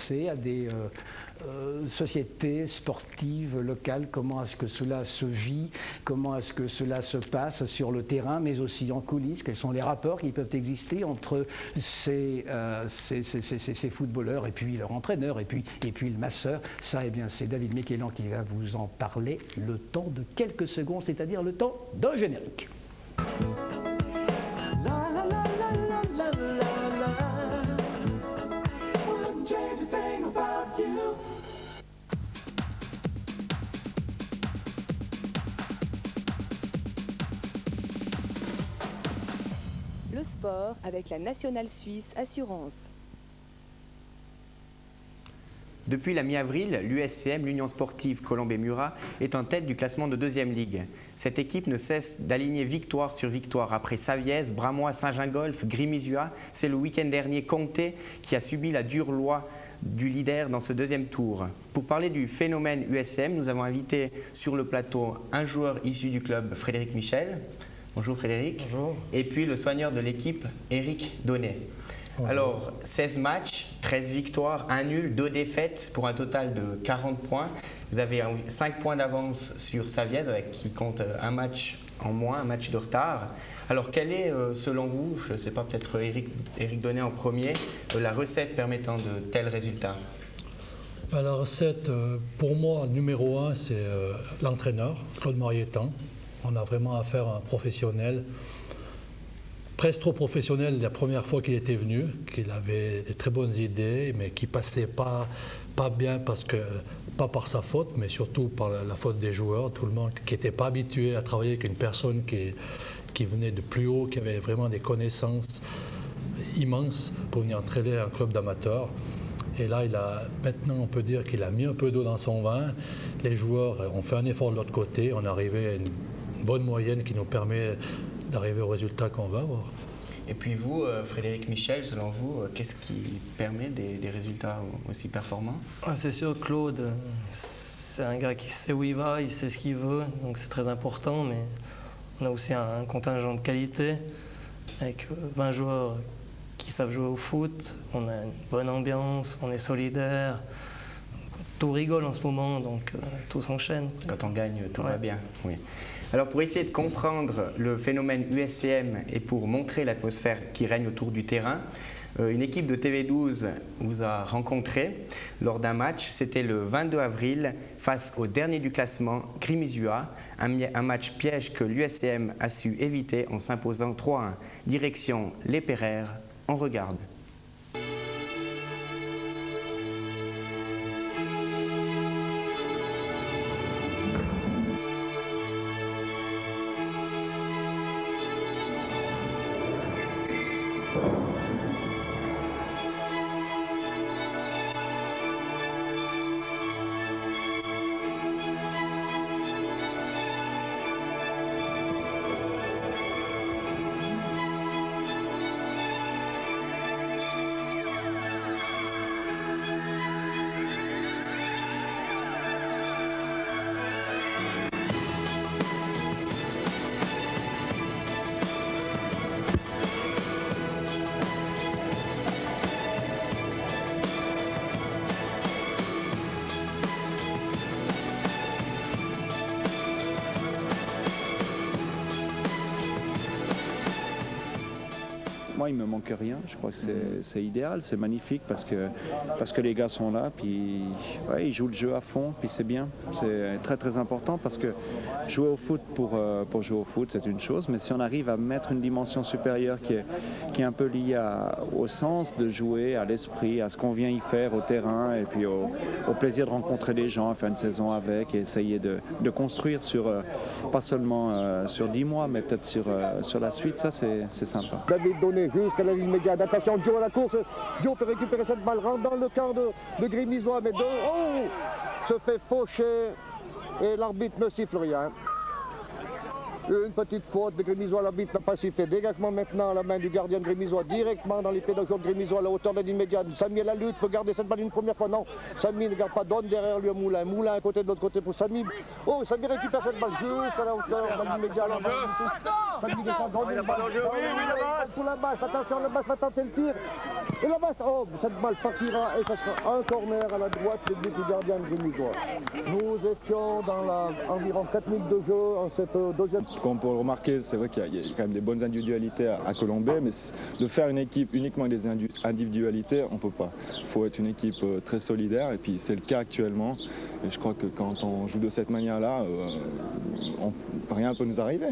accès à des sociétés sportives locales, comment est-ce que cela se vit, comment est-ce que cela se passe sur le terrain, mais aussi en coulisses, quels sont les rapports qui peuvent exister entre ces footballeurs et puis leur entraîneur et puis le masseur. Ça, eh bien, c'est David Méquellan qui va vous en parler le temps de quelques secondes, c'est-à-dire le temps d'un générique. Le sport avec la Nationale Suisse Assurance. Depuis la mi-avril, l'USCM, l'Union sportive Colombey-Murat, est en tête du classement de 2e ligue. Cette équipe ne cesse d'aligner victoire sur victoire. Après Savièse, Bramois, Saint-Gingolph, Grimizua, c'est le week-end dernier Comté qui a subi la dure loi du leader dans ce 2e tour. Pour parler du phénomène USCM, nous avons invité sur le plateau un joueur issu du club, Frédéric Michel. Bonjour Frédéric. Bonjour. Et puis le soigneur de l'équipe, Éric Donnet. Bonjour. Alors, 16 matchs, 13 victoires, 1 nul, 2 défaites pour un total de 40 points. Vous avez 5 points d'avance sur Savièse qui compte un match en moins, un match de retard. Alors, quelle est, selon vous, je ne sais pas, peut-être Éric Donnet en premier, la recette permettant de tels résultats? La recette, pour moi, numéro 1, c'est l'entraîneur, Claude Marietan. On a vraiment affaire à un professionnel, presque trop professionnel la première fois qu'il était venu, qu'il avait de très bonnes idées, mais qui ne passait pas bien, pas par sa faute, mais surtout par la faute des joueurs, tout le monde qui n'était pas habitué à travailler avec une personne qui venait de plus haut, qui avait vraiment des connaissances immenses pour venir entraîner un club d'amateurs. Et là, maintenant, on peut dire qu'il a mis un peu d'eau dans son vin. Les joueurs ont fait un effort de l'autre côté. On est arrivé à une bonne moyenne qui nous permet d'arriver au résultat qu'on va avoir. Et puis vous, Frédéric Michel, selon vous, qu'est-ce qui permet des résultats aussi performants? C'est sûr, Claude, c'est un gars qui sait où il va, il sait ce qu'il veut, donc c'est très important, mais on a aussi un contingent de qualité avec 20 joueurs qui savent jouer au foot, on a une bonne ambiance, on est solidaire, tout rigole en ce moment, donc tout s'enchaîne. Quand on gagne, tout va bien, oui. Alors pour essayer de comprendre le phénomène USCM et pour montrer l'atmosphère qui règne autour du terrain, une équipe de TV12 vous a rencontré lors d'un match, c'était le 22 avril face au dernier du classement, Grimizua, un match piège que l'USCM a su éviter en s'imposant 3-1. Direction Les Pereires, on regarde. Moi, il ne me manque rien. Je crois que c'est idéal, c'est magnifique parce que les gars sont là, puis ouais, ils jouent le jeu à fond, puis c'est bien. C'est très très important parce que jouer au foot pour jouer au foot, c'est une chose, mais si on arrive à mettre une dimension supérieure qui est un peu liée au sens de jouer, à l'esprit, à ce qu'on vient y faire au terrain, et puis au plaisir de rencontrer les gens, faire une saison avec, et essayer de construire pas seulement sur 10 mois, mais peut-être sur la suite, ça c'est sympa. David Donnet jusqu'à la ligne médiane. Attention, Joe à la course. Joe peut récupérer cette balle, rentre dans le camp de Grimizua, mais se fait faucher et l'arbitre ne siffle rien. Une petite faute de Grémisois, l'arbitre n'a pas sifflé. Dégagement maintenant à la main du gardien de Grémisois, directement dans les pieds de Grémisois, à la hauteur de la ligne médiane. Samy à la lutte, peut garder cette balle une première fois. Non, Samy ne garde pas, donne derrière lui à Moulin. Moulin à côté de l'autre côté pour Samy. Oh, Samy récupère cette balle jusqu'à la hauteur de la ligne médiane. Samy descend, donne une balle. Pour la basse, attention, la basse va tenter le tir. Et la basse, oh, cette balle partira et ça sera un corner à la droite du but du gardien de Grémisois. Nous étions dans environ 4 minutes de jeu en cette deuxième. Comme on peut le remarquer, c'est vrai qu'il y a quand même des bonnes individualités à Colombey, mais de faire une équipe uniquement avec des individualités, on ne peut pas. Il faut être une équipe très solidaire, et puis c'est le cas actuellement. Et je crois que quand on joue de cette manière-là, rien ne peut nous arriver.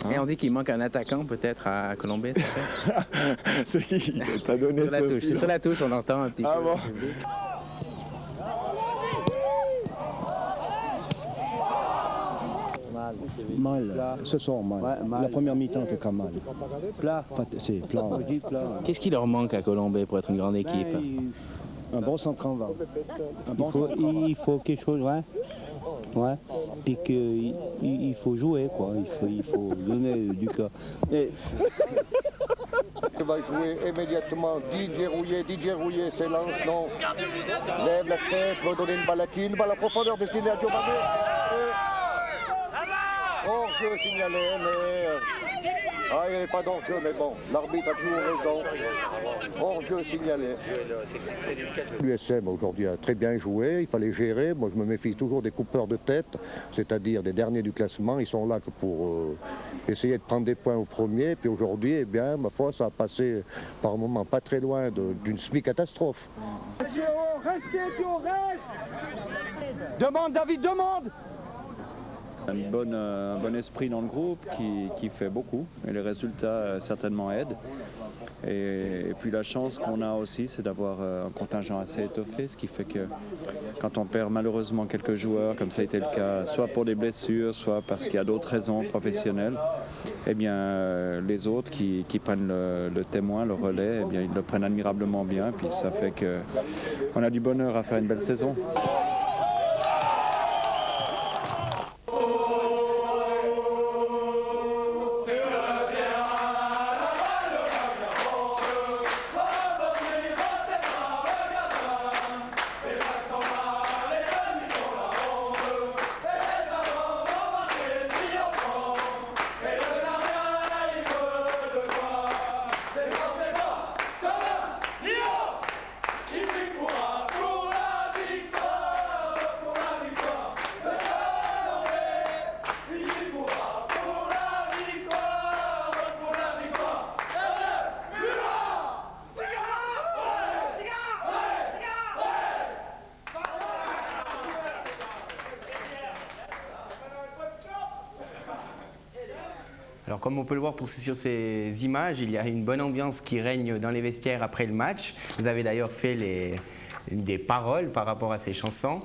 Et on dit qu'il manque un attaquant peut-être à Colombey, ça fait. C'est qui t'a donné sur la touche. C'est sur la touche, on entend un petit peu. Bon. Mal, ce soir mal. Ouais, mal. La première mi-temps en tout cas mal. Plat. C'est plat. Qu'est-ce qui leur manque à Colombey pour être une grande équipe? Un bon centre en vent. Il faut quelque chose, ouais. Ouais. Puis qu'il faut jouer, quoi. Il faut donner du cas. Il va jouer immédiatement DJ Rouillet s'élance, non. Lève la tête, va donner une balle à qui? Une balle à profondeur destinée à Giovanni. Hors-jeu signalé, mais... il n'y avait pas d'hors-jeu, mais bon, l'arbitre a toujours raison. Hors-jeu signalé. L'USM aujourd'hui a très bien joué, il fallait gérer. Moi je me méfie toujours des coupeurs de tête, c'est-à-dire des derniers du classement. Ils sont là que pour essayer de prendre des points au premier. Puis aujourd'hui, eh bien, ma foi, ça a passé par moments pas très loin d'une semi-catastrophe. Demande David, demande! Un bon esprit dans le groupe qui fait beaucoup et les résultats certainement aident. Et puis la chance qu'on a aussi, c'est d'avoir un contingent assez étoffé, ce qui fait que quand on perd malheureusement quelques joueurs, comme ça a été le cas, soit pour des blessures, soit parce qu'il y a d'autres raisons professionnelles, eh bien les autres qui prennent le témoin, le relais, eh bien ils le prennent admirablement bien. Puis ça fait qu'on a du bonheur à faire une belle saison. Alors comme on peut le voir sur ces images, il y a une bonne ambiance qui règne dans les vestiaires après le match. Vous avez d'ailleurs fait des paroles par rapport à ces chansons.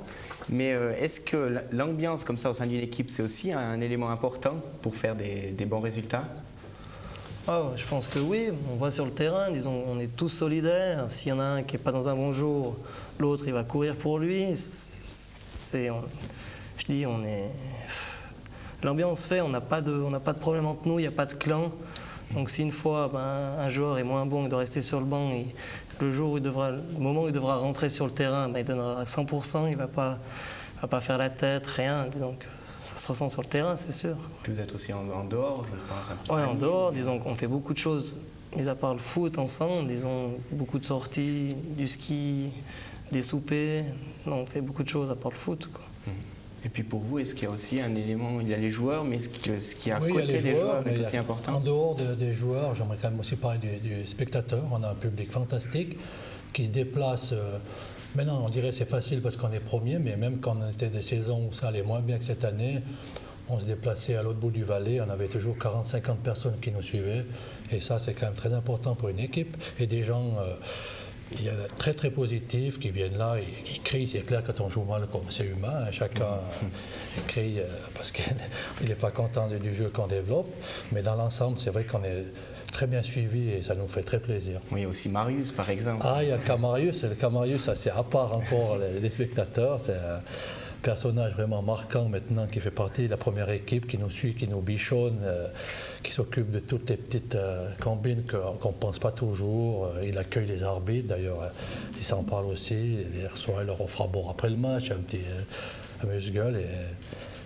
Mais est-ce que l'ambiance comme ça au sein d'une équipe, c'est aussi un élément important pour faire des bons résultats? Je pense que oui. On voit sur le terrain, disons, on est tous solidaires. S'il y en a un qui n'est pas dans un bon jour, l'autre il va courir pour lui. L'ambiance fait, on n'a pas de problème entre nous, il n'y a pas de clan. Donc si une fois un joueur est moins bon, il doit rester sur le banc, et le moment où il devra rentrer sur le terrain, il donnera 100%, il ne va pas faire la tête, rien. Donc ça se ressent sur le terrain, c'est sûr. Puis vous êtes aussi en dehors, je pense. Oui, en dehors, disons qu'on fait beaucoup de choses, mis à part le foot ensemble, disons beaucoup de sorties, du ski, des soupers. Non, on fait beaucoup de choses à part le foot, quoi. Et puis pour vous, est-ce qu'il y a aussi un élément, il y a les joueurs, mais ce qui est à côté des joueurs est aussi important? En dehors des joueurs, j'aimerais quand même aussi parler du spectateur. On a un public fantastique qui se déplace. Maintenant, on dirait que c'est facile parce qu'on est premier, mais même quand on était des saisons où ça allait moins bien que cette année, on se déplaçait à l'autre bout du Valais, on avait toujours 40-50 personnes qui nous suivaient. Et ça, c'est quand même très important pour une équipe. Et des gens... il y a très très positifs qui viennent là, ils crient, c'est clair quand on joue mal comme c'est humain, chacun crie parce qu'il n'est pas content du jeu qu'on développe, mais dans l'ensemble c'est vrai qu'on est très bien suivi et ça nous fait très plaisir. Oui, aussi Marius par exemple. Il y a le cas Marius, ça c'est à part encore les spectateurs, personnage vraiment marquant maintenant qui fait partie de la première équipe, qui nous suit, qui nous bichonne, qui s'occupe de toutes les petites combines qu'on ne pense pas toujours. Il accueille les arbitres, d'ailleurs, il s'en parle aussi. Il reçoit leur offre à bord après le match, un petit amuse-gueule.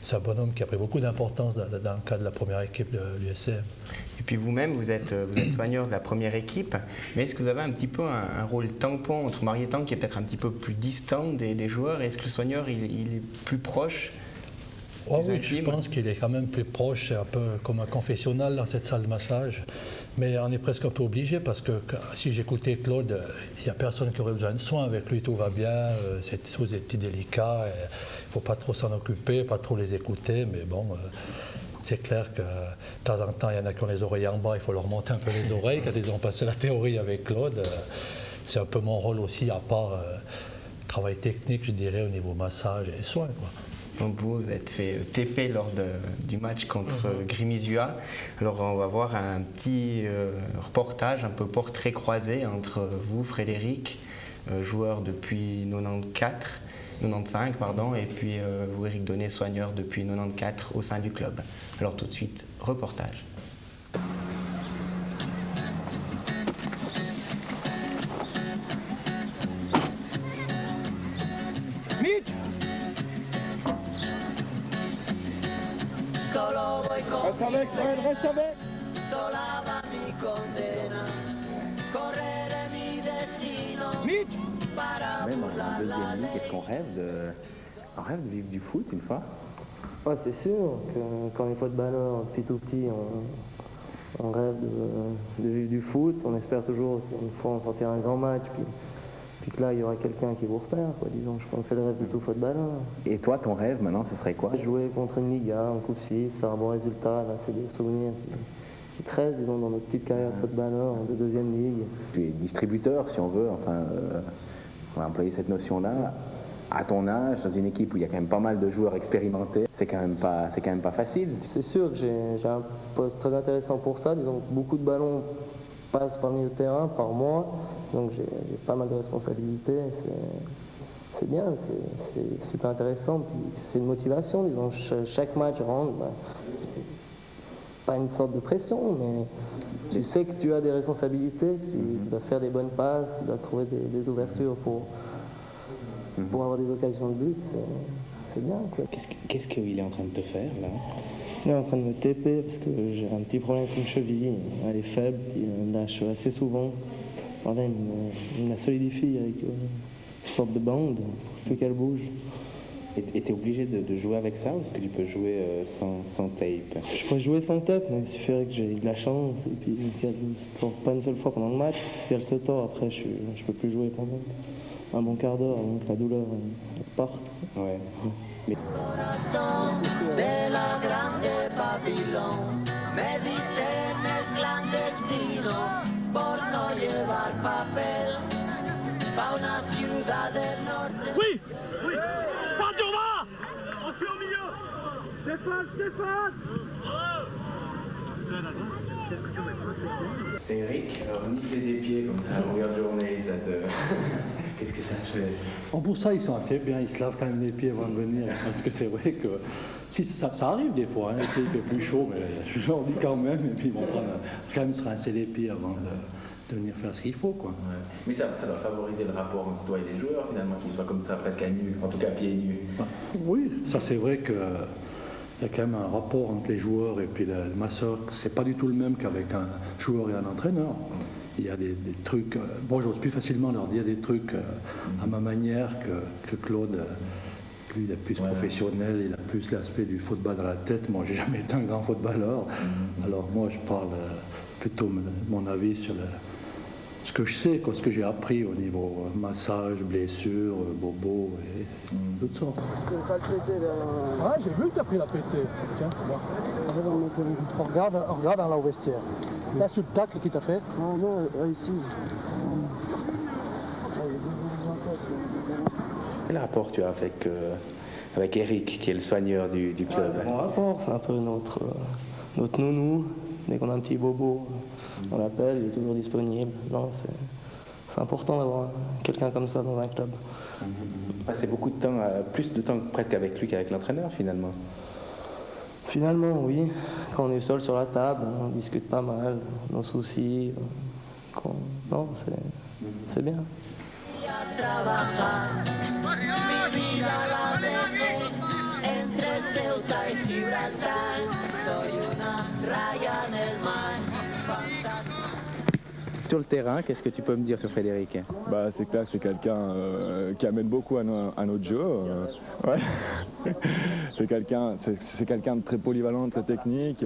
C'est un bonhomme qui a pris beaucoup d'importance dans le cadre de la première équipe de l'USCM. Et puis vous-même, vous êtes soigneur de la première équipe, mais est-ce que vous avez un petit peu un rôle tampon entre Marietan, qui est peut-être un petit peu plus distant des joueurs, et est-ce que le soigneur il est plus proche? Oui, je pense qu'il est quand même plus proche, c'est un peu comme un confessionnal dans cette salle de massage. Mais on est presque un peu obligé parce que si j'écoutais Claude, il n'y a personne qui aurait besoin de soins avec lui, tout va bien, c'est tous des petits délicats, il ne faut pas trop s'en occuper, pas trop les écouter, mais bon, c'est clair que de temps en temps, il y en a qui ont les oreilles en bas, il faut leur monter un peu les oreilles. Quand ils ont passé la théorie avec Claude, c'est un peu mon rôle aussi, à part travail technique, je dirais, au niveau massage et soins, quoi. Donc vous êtes fait TP lors du match contre Grimizua. Alors on va voir un petit reportage, un peu portrait croisé entre vous, Frédéric, joueur depuis 95, et puis vous, Éric Donnet, soigneur depuis 94 au sein du club. Alors tout de suite, reportage. Reste avec, Fred, reste avec. Même en deuxième ligue, est-ce qu'on rêve de vivre du foot une fois? Ouais, c'est sûr que quand on est footballeur depuis tout petit, on rêve de vivre du foot. On espère toujours qu'une fois on sortira un grand match, puis que là il y aura quelqu'un qui vous repère, quoi, disons. Je pense que c'est le rêve de tout footballeur. Et toi, ton rêve maintenant, ce serait quoi? Jouer contre une Liga, en Coupe Suisse, faire un bon résultat, là c'est des souvenirs qui te restent, disons, dans notre petite carrière de footballeur de deuxième ligue. Tu es distributeur, si on veut, enfin, on va employer cette notion-là. À ton âge, dans une équipe où il y a quand même pas mal de joueurs expérimentés, c'est quand même pas facile. C'est sûr que j'ai un poste très intéressant pour ça, disons que beaucoup de ballons passent par le milieu de terrain, par moi, donc j'ai pas mal de responsabilités, c'est bien, c'est super intéressant, puis c'est une motivation, disons, chaque match rentre, pas une sorte de pression, mais tu sais que tu as des responsabilités, que tu dois faire des bonnes passes, tu dois trouver des ouvertures pour avoir des occasions de but, c'est bien, quoi. Qu'est-ce qu'il est en train de te faire, là? Il est en train de me TP parce que j'ai un petit problème avec une cheville. Elle est faible, il lâche assez souvent. Voilà, il me la solidifie avec une sorte de bande, pour plus qu'elle bouge. Et tu es obligé de jouer avec ça, ou est-ce que tu peux jouer sans tape? Je pourrais jouer sans tape, mais il suffirait que j'ai de la chance et puis qu'elle ne se tord pas une seule fois pendant le match. Si elle se tord, après je peux plus jouer pendant un bon quart d'heure avant que la douleur parte. Ouais. Mais... Oui, oui. Bandurma, on suit au milieu. Stéphane. Qu'est-ce que tu mets? Eric, renifler des pieds comme ça à longueur de journée, ça te... Qu'est-ce que ça te fait? Pour ça, ils sont assez bien, ils se lavent quand même les pieds avant de venir, parce que c'est vrai que si, ça arrive des fois, hein, l'été il fait plus chaud, mais je leur dis quand même, et puis ils vont quand même se rincer les pieds avant de venir faire ce qu'il faut, quoi. Ouais. Mais ça doit favoriser le rapport entre toi et les joueurs, finalement, qu'ils soient comme ça, presque à nu, en tout cas pieds nus. Oui, ça c'est vrai que il y a quand même un rapport entre les joueurs et puis le masseur, c'est pas du tout le même qu'avec un joueur et un entraîneur. Il y a des trucs, bon, j'ose plus facilement leur dire des trucs à ma manière que Claude, lui, il est plus professionnel, il a plus l'aspect du football dans la tête. Moi, j'ai jamais été un grand footballeur, alors moi, je parle plutôt de mon avis sur ce que je sais, ce que j'ai appris au niveau massage, blessures, bobo et toutes sortes. Ouais, j'ai vu que tu as pris la pétée. Tiens, on regarde dans la vestiaire. Là, sur le tacle qui t'a fait? Non, ici. Quel rapport tu as avec Eric, qui est le soigneur du club? Bon rapport, c'est un peu notre nounou. Dès qu'on a un petit bobo, on l'appelle, il est toujours disponible. Non, c'est important d'avoir quelqu'un comme ça dans un club. Passer beaucoup de temps, plus de temps presque avec lui qu'avec l'entraîneur finalement. Finalement, oui. Quand on est seul sur la table, on discute pas mal, nos soucis. Non, c'est bien. Sur le terrain, qu'est-ce que tu peux me dire sur Frédéric? C'est clair que c'est quelqu'un qui amène beaucoup à notre jeu. Ouais. c'est quelqu'un de très polyvalent, très technique.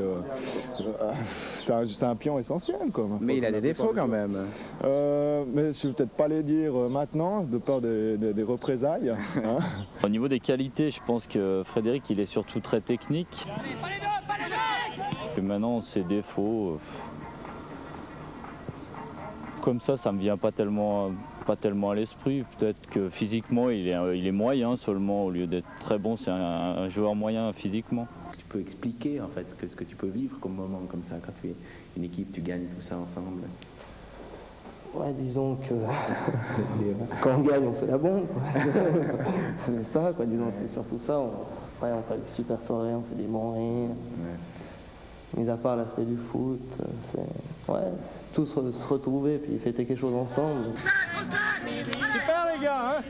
C'est un pion essentiel. Quoi. Mais il a des défauts quand même. Mais je ne vais peut-être pas les dire maintenant, de peur des représailles. Hein. Au niveau des qualités, je pense que Frédéric, il est surtout très technique. Et maintenant, ses défauts... Comme ça ne me vient pas tellement à l'esprit. Peut-être que physiquement, il est moyen seulement. Au lieu d'être très bon, c'est un joueur moyen physiquement. Tu peux expliquer en fait ce que tu peux vivre comme moment comme ça, quand tu es une équipe, tu gagnes tout ça ensemble. Ouais, disons que quand on gagne, on fait la bombe. C'est ça, quoi. Disons, c'est surtout ça. On fait des super soirées, on fait des bons rires. Ouais. Mis à part l'aspect du foot, c'est tout se retrouver puis fêter quelque chose ensemble. Super les gars, hein.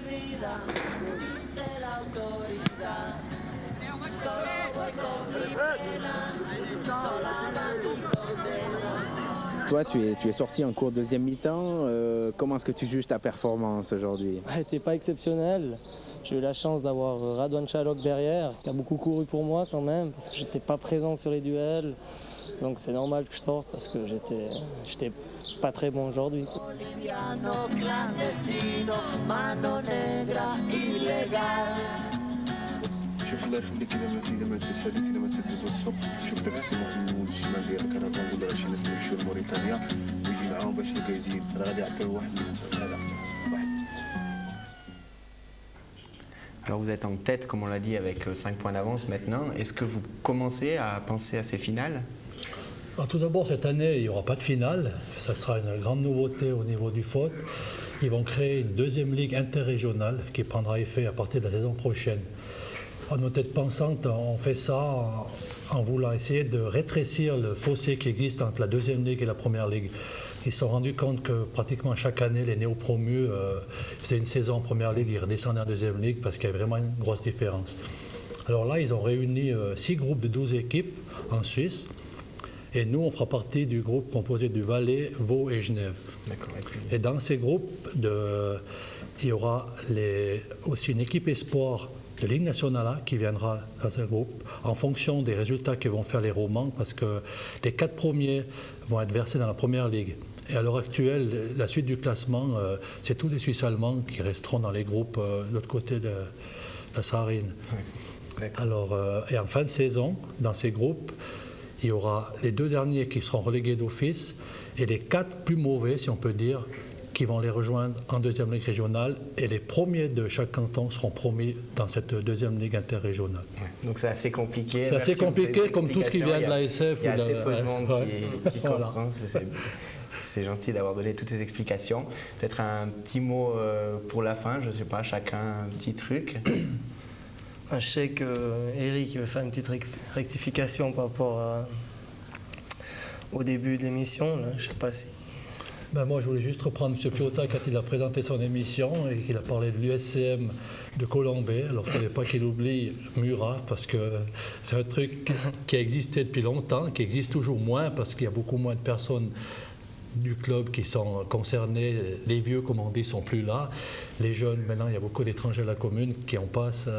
Toi, tu es sorti en cours de deuxième mi-temps. Comment est-ce que tu juges ta performance aujourd'hui? Elle n'était pas exceptionnelle. J'ai eu la chance d'avoir Radwan Chalok derrière, qui a beaucoup couru pour moi quand même, parce que j'étais pas présent sur les duels. Donc c'est normal que je sorte parce que j'étais pas très bon aujourd'hui. شوف الله يخليك اذا ما تساليت اذا ما تدوز السوق شوف داك السمو في النموذج الشمال ديالك انا كنقول راه شي ناس كيمشيو لموريتانيا ويجي معاهم باش الكايزين راه غادي يعطيو واحد هذا واحد. Alors vous êtes en tête, comme on l'a dit, avec 5 points d'avance maintenant. Est-ce que vous commencez à penser à ces finales? Alors, tout d'abord, cette année, il n'y aura pas de finale. Ça sera une grande nouveauté au niveau du foot. Ils vont créer une deuxième ligue interrégionale qui prendra effet à partir de la saison prochaine. À nos têtes pensantes, on fait ça en voulant essayer de rétrécir le fossé qui existe entre la deuxième ligue et la première ligue. Ils se sont rendus compte que pratiquement chaque année, les néo-promus faisaient une saison en première ligue, ils redescendaient en deuxième ligue parce qu'il y avait vraiment une grosse différence. Alors là, ils ont réuni 6 groupes de 12 équipes en Suisse. Et nous, on fera partie du groupe composé du Valais, Vaud et Genève. Et dans ces groupes, il y aura aussi une équipe espoir de Ligue nationale A qui viendra dans ce groupe en fonction des résultats que vont faire les Romans, parce que les 4 premiers vont être versés dans la première ligue. Et à l'heure actuelle, la suite du classement, c'est tous les Suisses allemands qui resteront dans les groupes de l'autre côté de la Sarine. Alors, et en fin de saison, dans ces groupes, il y aura les 2 derniers qui seront relégués d'office et les 4 plus mauvais, si on peut dire, qui vont les rejoindre en deuxième ligue régionale, et les premiers de chaque canton seront promis dans cette deuxième ligue interrégionale. Ouais, donc c'est assez compliqué. C'est assez compliqué, comme tout ce qui vient de l'ASF. Il y a assez peu de monde qui comprend. C'est gentil d'avoir donné toutes ces explications. Peut-être un petit mot pour la fin, je ne sais pas, chacun un petit truc. Je sais qu'Eric veut faire une petite rectification par rapport au début de l'émission. Je ne sais pas si... Moi, je voulais juste reprendre M. Piotta quand il a présenté son émission et qu'il a parlé de l'USCM de Colombey. Alors, il ne fallait pas qu'il oublie Murat, parce que c'est un truc qui a existé depuis longtemps, qui existe toujours moins, parce qu'il y a beaucoup moins de personnes du club qui sont concernées. Les vieux, comme on dit, ne sont plus là. Les jeunes, maintenant, il y a beaucoup d'étrangers à la commune qui n'ont pas ce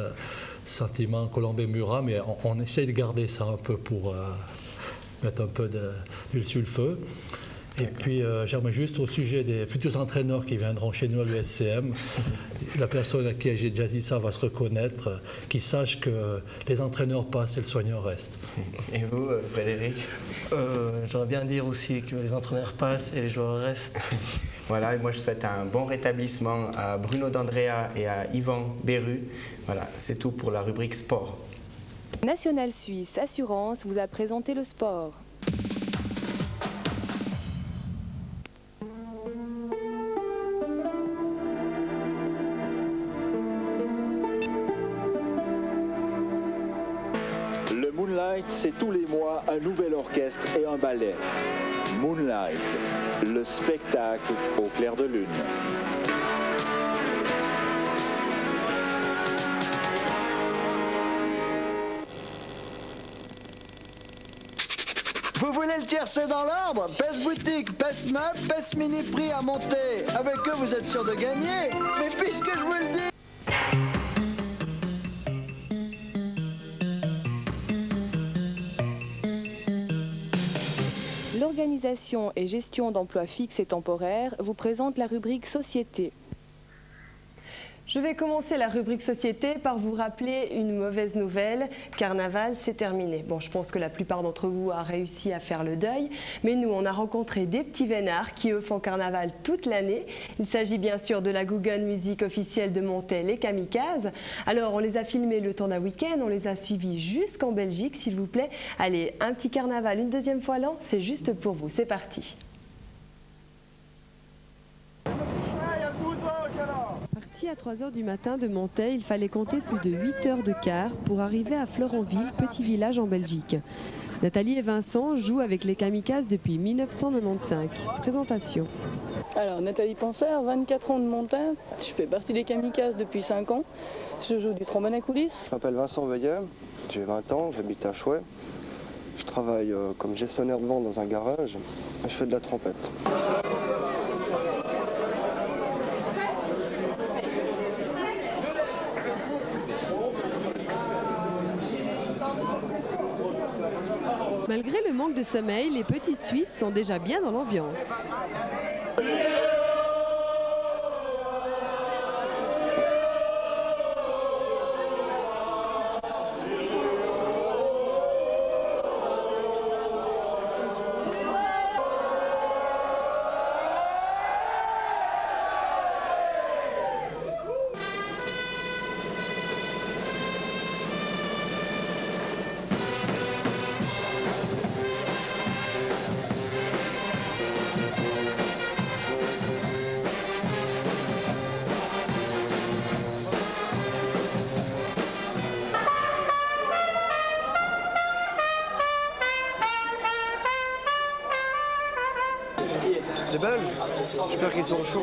sentiment Colombey-Murat, mais on essaie de garder ça un peu pour mettre un peu d'huile sur le feu. Et puis, j'aimerais juste au sujet des futurs entraîneurs qui viendront chez nous à l'USCM, la personne à qui j'ai déjà dit ça va se reconnaître, qu'ils sachent que les entraîneurs passent et le soigneur reste. Et vous, Frédéric? J'aimerais bien dire aussi que les entraîneurs passent et les joueurs restent. Voilà, et moi je souhaite un bon rétablissement à Bruno D'Andrea et à Yvan Beru. Voilà, c'est tout pour la rubrique sport. National Suisse Assurance vous a présenté le sport. Moonlight, c'est tous les mois un nouvel orchestre et un ballet. Moonlight, le spectacle au clair de lune. Vous voulez le tiercé dans l'ordre? PES boutique, PES meuble, PES mini prix à monter. Avec eux, vous êtes sûr de gagner. Mais puisque je vous le dis... L'organisation et gestion d'emplois fixes et temporaires vous présente la rubrique Société. Je vais commencer la rubrique Société par vous rappeler une mauvaise nouvelle. Carnaval, c'est terminé. Bon, je pense que la plupart d'entre vous a réussi à faire le deuil, mais nous, on a rencontré des petits vénards qui, eux, font carnaval toute l'année. Il s'agit bien sûr de la Guggen musique officielle de Montet, les Kamikazes. Alors, on les a filmés le temps d'un week-end, on les a suivis jusqu'en Belgique, s'il vous plaît. Allez, un petit carnaval une deuxième fois l'an, c'est juste pour vous. C'est parti. Parti à 3 h du matin de Montet, il fallait compter plus de 8 heures de car pour arriver à Florenville, petit village en Belgique. Nathalie et Vincent jouent avec les Kamikazes depuis 1995. Présentation. Alors, Nathalie Panser, 24 ans de Montet. Je fais partie des Kamikazes depuis 5 ans. Je joue du trombone à coulisses. Je m'appelle Vincent Veillet, j'ai 20 ans, j'habite à Chouet. Je travaille comme gestionnaire de vente dans un garage et je fais de la trompette. Malgré le manque de sommeil, les petits Suisses sont déjà bien dans l'ambiance. Les Belges, j'espère qu'ils sont chauds.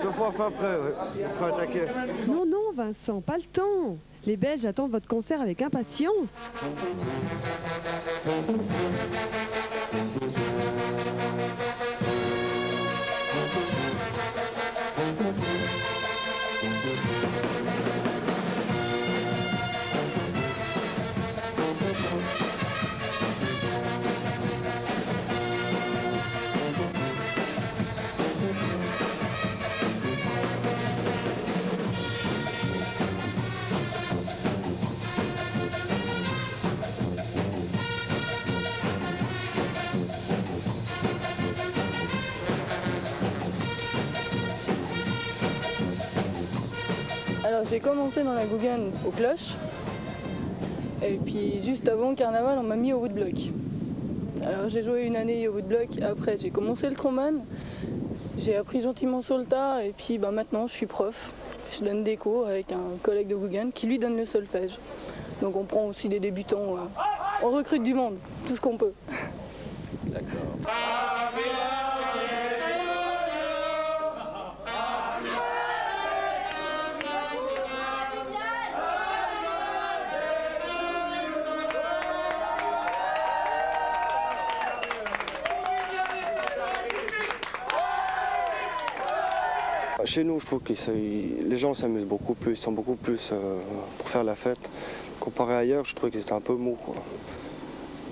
Sauf enfin après, après attaquer. Non, non, Vincent, pas le temps. Les Belges attendent votre concert avec impatience. Alors j'ai commencé dans la Guggen aux cloches. Et puis juste avant le carnaval, on m'a mis au woodblock. Alors j'ai joué une année au woodblock, après j'ai commencé le trombone. J'ai appris gentiment sur le tas et puis maintenant je suis prof. Je donne des cours avec un collègue de Guggen qui lui donne le solfège. Donc on prend aussi des débutants, on recrute du monde, tout ce qu'on peut. D'accord. Chez nous, je trouve que les gens s'amusent beaucoup plus, ils sont beaucoup plus pour faire la fête. Comparé ailleurs, je trouve qu'ils étaient un peu mous, quoi.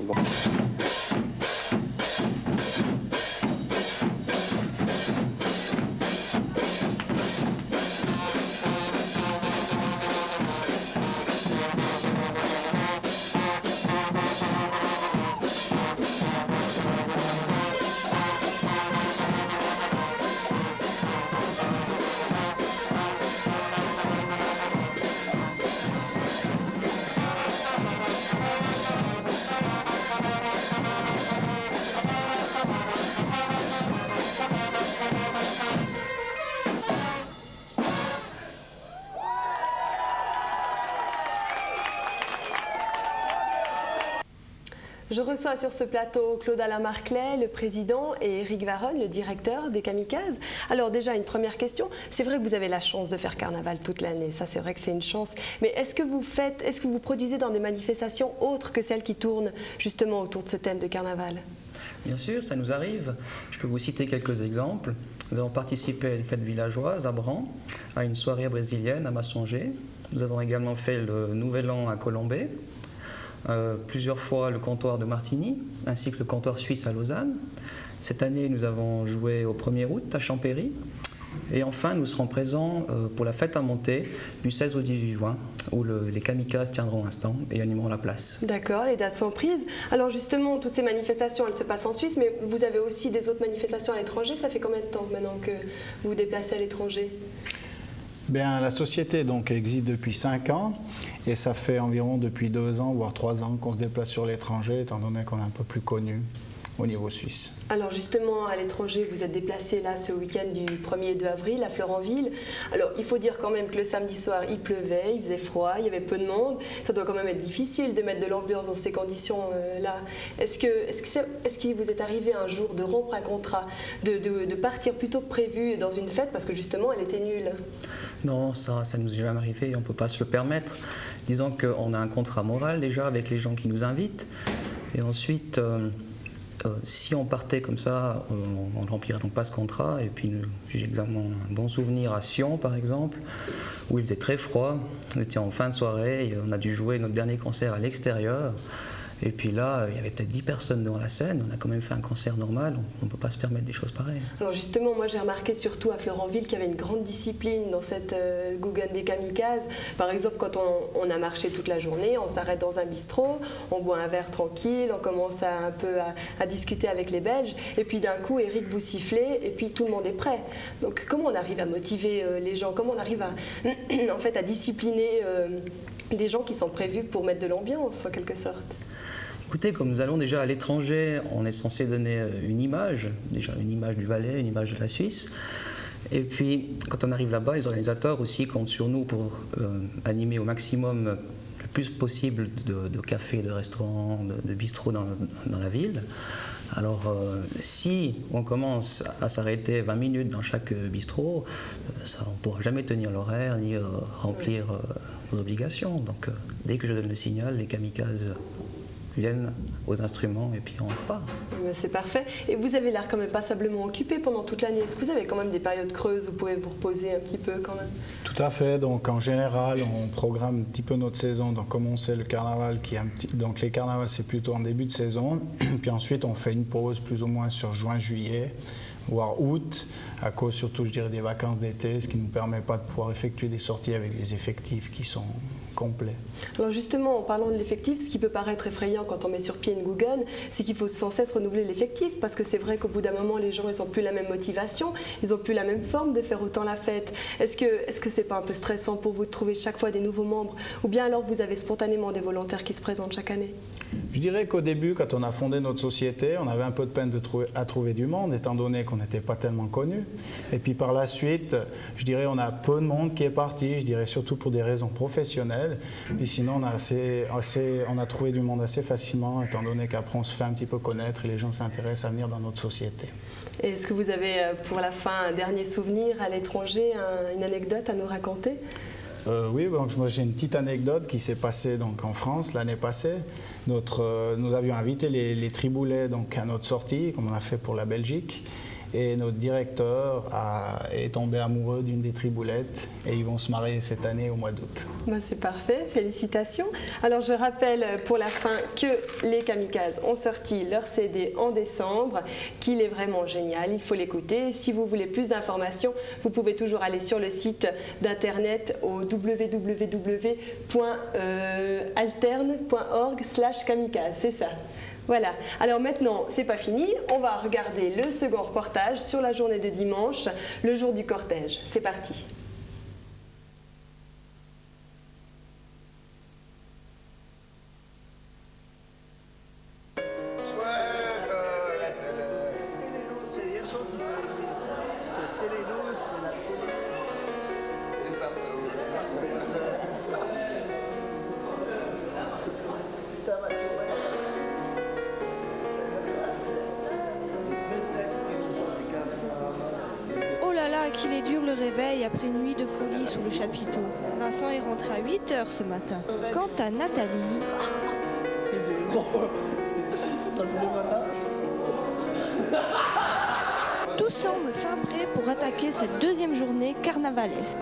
Bon. Je reçois sur ce plateau Claude-Alain Marclay, le président, et Eric Varron, le directeur des Kamikazes. Alors déjà, une première question. C'est vrai que vous avez la chance de faire carnaval toute l'année. Ça, c'est vrai que c'est une chance. Mais est-ce que vous produisez dans des manifestations autres que celles qui tournent justement autour de ce thème de carnaval? Bien sûr, ça nous arrive. Je peux vous citer quelques exemples. Nous avons participé à une fête villageoise à Bran, à une soirée brésilienne à Massonger. Nous avons également fait le Nouvel An à Colombey, plusieurs fois le comptoir de Martigny, ainsi que le comptoir suisse à Lausanne. Cette année, nous avons joué au 1er août à Champéry. Et enfin, nous serons présents pour la fête à monter du 16 au 18 juin, où les kamikazes tiendront un stand et animeront la place. D'accord, les dates sont prises. Alors justement, toutes ces manifestations, elles se passent en Suisse, mais vous avez aussi des autres manifestations à l'étranger. Ça fait combien de temps maintenant que vous vous déplacez à l'étranger? Bien, la société donc existe depuis 5 ans et ça fait environ depuis 2 ans, voire 3 ans qu'on se déplace sur l'étranger, étant donné qu'on est un peu plus connu au niveau suisse. Alors justement, à l'étranger, vous êtes déplacé là ce week-end du 1er et 2 avril à Florenville. Alors il faut dire quand même que le samedi soir, il pleuvait, il faisait froid, il y avait peu de monde. Ça doit quand même être difficile de mettre de l'ambiance dans ces conditions-là. Est-ce qu'il vous est arrivé un jour de rompre un contrat, de partir plus tôt que prévu dans une fête parce que justement elle était nulle? Non, ça ne nous est jamais arrivé et on ne peut pas se le permettre. Disons qu'on a un contrat moral déjà avec les gens qui nous invitent. Et ensuite, si on partait comme ça, on ne remplirait donc pas ce contrat. Et puis j'ai également un bon souvenir à Sion, par exemple, où il faisait très froid. On était en fin de soirée et on a dû jouer notre dernier concert à l'extérieur. Et puis là, il y avait peut-être 10 personnes dans la scène. On a quand même fait un concert normal. On ne peut pas se permettre des choses pareilles. Alors justement, moi j'ai remarqué surtout à Florenville qu'il y avait une grande discipline dans cette Guggen des Kamikazes. Par exemple, quand on a marché toute la journée, on s'arrête dans un bistrot, on boit un verre tranquille, on commence un peu à discuter avec les Belges. Et puis d'un coup, Eric, vous sifflez et puis tout le monde est prêt. Donc comment on arrive à motiver les gens? Comment on arrive en fait, à discipliner des gens qui sont prévus pour mettre de l'ambiance en quelque sorte? Écoutez, comme nous allons déjà à l'étranger, on est censé donner une image, déjà une image du Valais, une image de la Suisse. Et puis, quand on arrive là-bas, les organisateurs aussi comptent sur nous pour animer au maximum le plus possible de cafés, de restaurants, de bistrots dans la ville. Alors, si on commence à s'arrêter 20 minutes dans chaque bistrot, on ne pourra jamais tenir l'horaire ni remplir nos obligations. Donc, dès que je donne le signal, les kamikazes viennent aux instruments et puis on repart. C'est parfait. Et vous avez l'air quand même passablement occupé pendant toute l'année. Est-ce que vous avez quand même des périodes creuses où vous pouvez vous reposer un petit peu quand même? Tout à fait. Donc en général, on programme un petit peu notre saison. Donc comme on sait, le carnaval, donc les carnavals, c'est plutôt en début de saison. Puis ensuite, on fait une pause plus ou moins sur juin-juillet, voire août, à cause surtout, je dirais, des vacances d'été, ce qui ne nous permet pas de pouvoir effectuer des sorties avec des effectifs qui sont complets. Alors justement, en parlant de l'effectif, ce qui peut paraître effrayant quand on met sur pied une Guggen, c'est qu'il faut sans cesse renouveler l'effectif, parce que c'est vrai qu'au bout d'un moment, les gens, ils n'ont plus la même motivation, ils n'ont plus la même forme de faire autant la fête. Est-ce que c'est pas un peu stressant pour vous de trouver chaque fois des nouveaux membres, ou bien alors vous avez spontanément des volontaires qui se présentent chaque année? Je dirais qu'au début, quand on a fondé notre société, on avait un peu de peine à trouver du monde, étant donné qu'on n'était pas tellement connus. Et puis par la suite, je dirais on a peu de monde qui est parti, je dirais surtout pour des raisons professionnelles. Puis sinon, on a trouvé du monde assez facilement, étant donné qu'après on se fait un petit peu connaître et les gens s'intéressent à venir dans notre société. Est-ce que vous avez pour la fin un dernier souvenir à l'étranger, une anecdote à nous raconter? Oui, donc moi j'ai une petite anecdote qui s'est passée donc en France l'année passée. Nous avions invité les Triboulets donc à notre sortie, comme on a fait pour la Belgique. Et notre directeur est tombé amoureux d'une des Triboulettes et ils vont se marier cette année au mois d'août. C'est parfait, félicitations. Alors je rappelle pour la fin que les Kamikazes ont sorti leur CD en décembre, qu'il est vraiment génial, il faut l'écouter. Si vous voulez plus d'informations, vous pouvez toujours aller sur le site d'internet au www.alterne.org/kamikaze, c'est ça. Voilà, alors maintenant, c'est pas fini, on va regarder le second reportage sur la journée de dimanche, le jour du cortège. C'est parti. qu'il est dur le réveil après une nuit de folie sous le chapiteau. Vincent est rentré à 8 h ce matin. Quant à Nathalie... Tout semble fin prêt pour attaquer cette deuxième journée carnavalesque.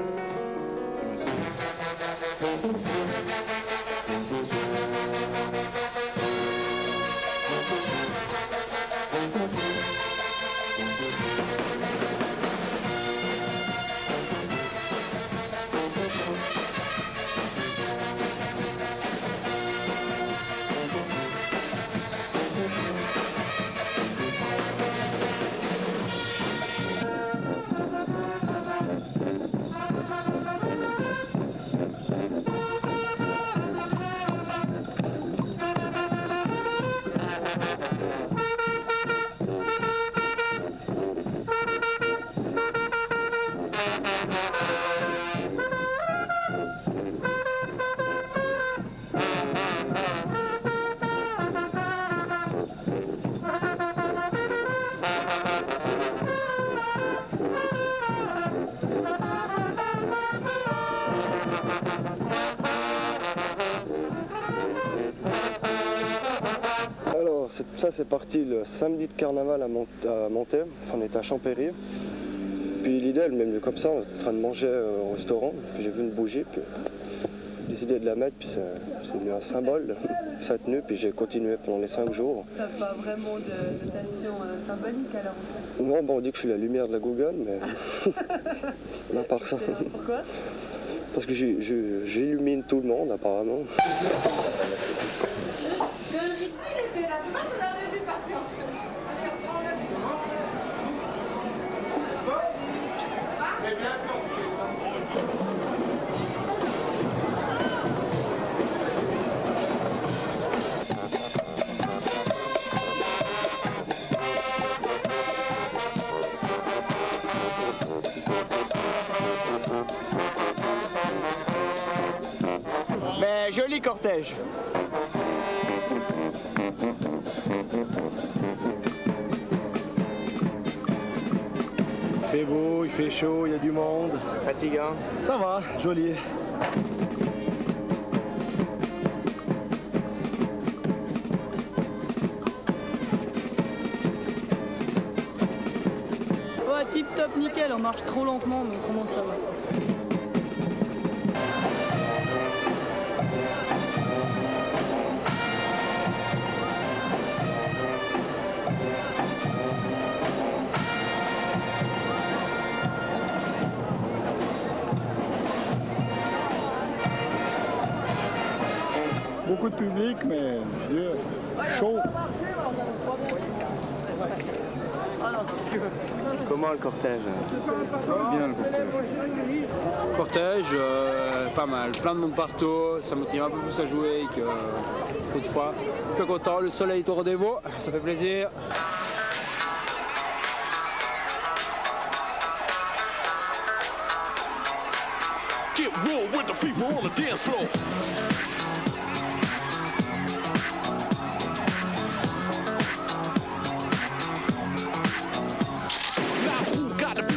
Ça c'est parti le samedi de carnaval à Monté, enfin, on était à Champéry. Puis l'idée elle m'est venue comme ça, on était en train de manger au restaurant, puis j'ai vu une bougie, puis j'ai décidé de la mettre, puis c'est devenu un symbole, ça a tenu, puis j'ai continué pendant les 5 jours. Ça n'a pas vraiment de notation symbolique alors? Non, bon, on dit que je suis la lumière de la Google, mais à part ça. Pourquoi? Parce que j'illumine tout le monde apparemment. Mais joli cortège. Il fait beau, il fait chaud, il y a du monde. Fatigant. Ça va, joli. Ouais, tip top, nickel, on marche trop lentement, mais autrement ça va. Beaucoup de public, mais Dieu, chaud. Comment le cortège? Bien le cortège. Cortège, pas mal. Plein de monde partout, ça motive un peu plus à jouer qu'autrefois. Peu content, le soleil est au rendez-vous, ça fait plaisir. Get raw with the fever on the dance floor.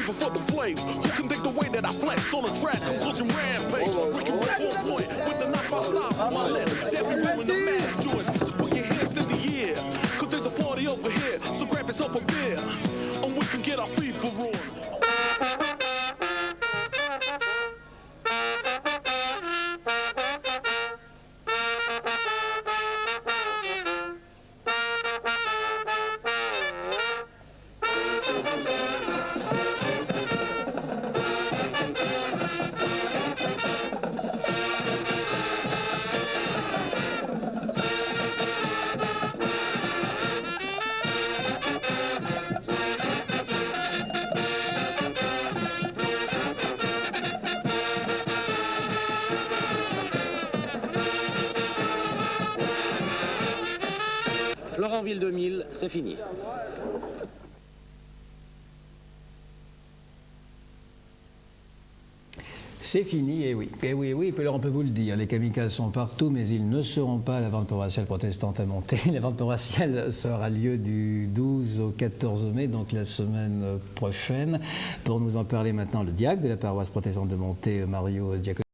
For the flames, who can think the way that I flex on the track? Conclusion rampage, we can rap on point with the knife I stop on my lip. They be rolling the mad joints. Just put your hands in the air, cause there's a party over here. So grab yourself a beer, and we can get our fever on. Florentville 2000, c'est fini. C'est fini, et oui. Et oui, oui. Et puis alors on peut vous le dire, les kamikazes sont partout, mais ils ne seront pas à la vente paroissiale protestante à Monté. La vente paroissiale aura lieu du 12 au 14 mai, donc la semaine prochaine. Pour nous en parler maintenant, le diacre de la paroisse protestante de Monté, Mario Diacono.